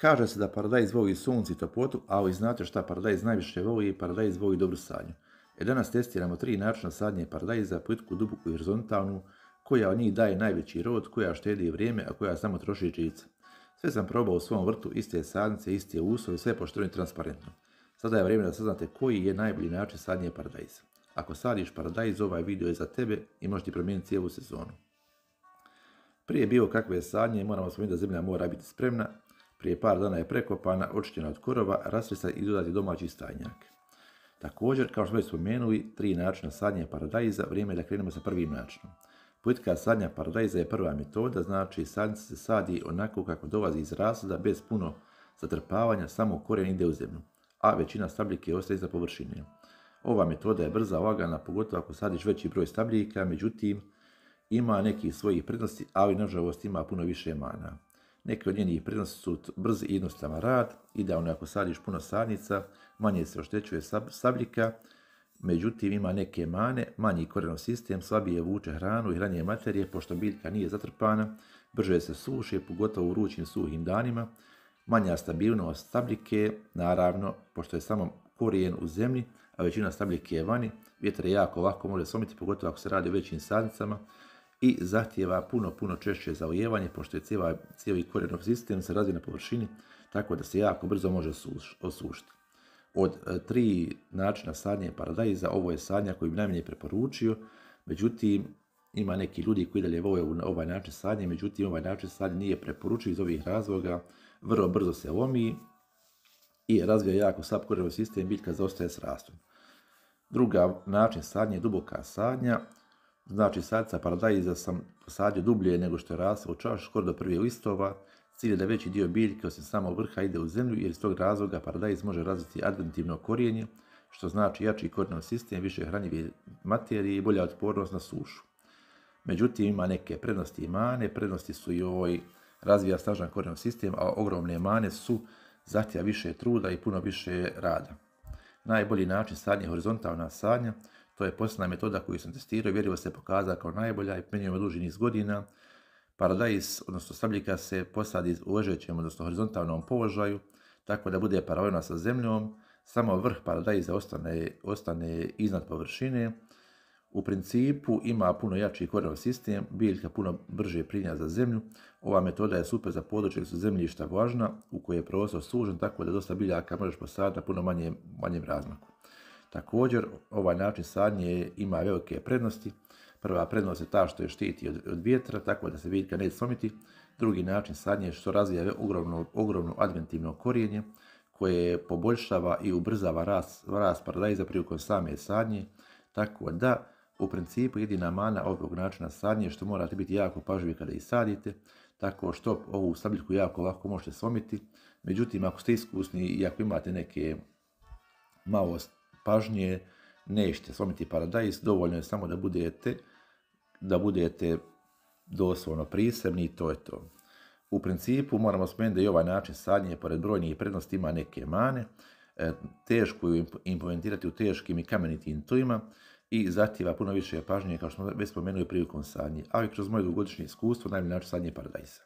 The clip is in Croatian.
Kaže se da paradajz voli sunce i toplotu, ali znate šta paradajz najviše voli? Paradajz voli dobru sadnju. Danas testiramo 3 načina sadnje paradajza, plitku, duboku i horizontalnu, koja od njih daje najveći rod, koja štedi vrijeme, a koja samo troši živce. Sve sam probao u svom vrtu, iste sadnice, iste uslovi, sve pošteno i transparentno. Sada je vrijeme da saznate koji je najbolji način sadnje paradajza. Ako sadiš paradajz, ovaj video je za tebe i može ti promijeniti cijelu sezonu. Prije bilo kakve sadnje moramo spomenuti da zemlja mora biti spremna. Prije par dana je prekopana, očišćena od korova, rastresati i dodati domaći stajnjak. Također, kao što smo već spomenuli, 3 načina sadnje paradajza, vrijeme je da krenemo sa prvim načinom. Plitka sadnja paradajza je prva metoda, znači sadnica se sadi onako kako dolazi iz rasada, bez puno zatrpavanja, samo korijen ide u zemlju, a većina stabljike ostaje iza površine. Ova metoda je brza, lagana, pogotovo ako sadiš veći broj stabljika, međutim, ima nekih svojih prednosti, ali nažalost ima puno više mana. Neki od njenih prednosti su brz i jednostavan rad, idealno ako sadiš puno sadnica, manje se oštećuje stabljika, međutim ima neke mane, manji korijenov sistem, slabije vuče hranu i hranjive materije, pošto biljka nije zatrpana, brže se suši, pogotovo u vrućim suhim danima, manja stabilnost stabljike, naravno, pošto je samo korijen u zemlji, a većina stabljike je vani, vjetar je jako lako može slomiti, pogotovo ako se radi o većim sadnicama, i zahtijeva puno češće zalijevanje, pošto je cijeli korijenov sistem se razvija na površini, tako da se jako brzo može osušiti. Od 3 načina sadnje paradajza, ovo je sadnja koju bi najmanje preporučio, međutim, ima neki ljudi koji dalje vole ovaj način sadnje, međutim, ovaj način sadnje nije preporučiv iz ovih razloga, vrlo brzo se lomi i razvija jako slab korijenov sistem, biljka zaostaje s rastom. Druga način sadnje je duboka sadnja. Znači, sadnica paradajza sam posadio dublje nego što je rasla u čašu, skoro do prvih listova. Cilj je da veći dio biljke osim samog vrha ide u zemlju, jer iz tog razloga paradajz može razviti adventivno korijenje, što znači jači korijenov sistem, više hranjive materije i bolja otpornost na sušu. Međutim, ima neke prednosti i mane. Prednosti su i ovoj razvija snažan korijenov sistem, a ogromne mane su zahtjeva više truda i puno više rada. Najbolji način sadnje je horizontalna sadnja. To je posljedna metoda koju sam testirao i vjerljivo se pokazala kao najbolja i primjenjujemo duži niz godina. Paradajz, odnosno stabljika, se posadi u ležećem, odnosno horizontalnom položaju, tako da bude paralelna sa zemljom. Samo vrh paradajza ostane iznad površine. U principu ima puno jači korijenov sistem, biljka puno brže prinja za zemlju. Ova metoda je super za područje gdje su zemljišta vlažna, u koje je prostor sužen, tako da dosta biljaka možeš posaditi na puno manjem razmaku. Također, ovaj način sadnje ima velike prednosti. Prva prednost je ta što je štiti od vjetra, tako da se biljka neće slomiti. Drugi način sadnje je što razvija ogromno adventivno korijenje, koje poboljšava i ubrzava rast paradajza prilikom same sadnje. Tako da, u principu, jedina mana ovog načina sadnje je što morate biti jako pažljivi kada ih sadite, tako što ovu stabiljku jako lako možete slomiti. Međutim, ako ste iskusni i ako imate neke malo pažnje, nećete slomiti paradajz, dovoljno je samo da budete doslovno prisebni i to je to. U principu moramo spomenuti da i ovaj način sadnje, pored brojnih prednosti, ima neke mane, teško je implementirati u teškim i kamenitim tlima i zahtijeva puno više pažnje, kao što smo već spomenuli prilikom sadnje, ali kroz moje dugogodišnje iskustvo najbolji način sadnje paradajza.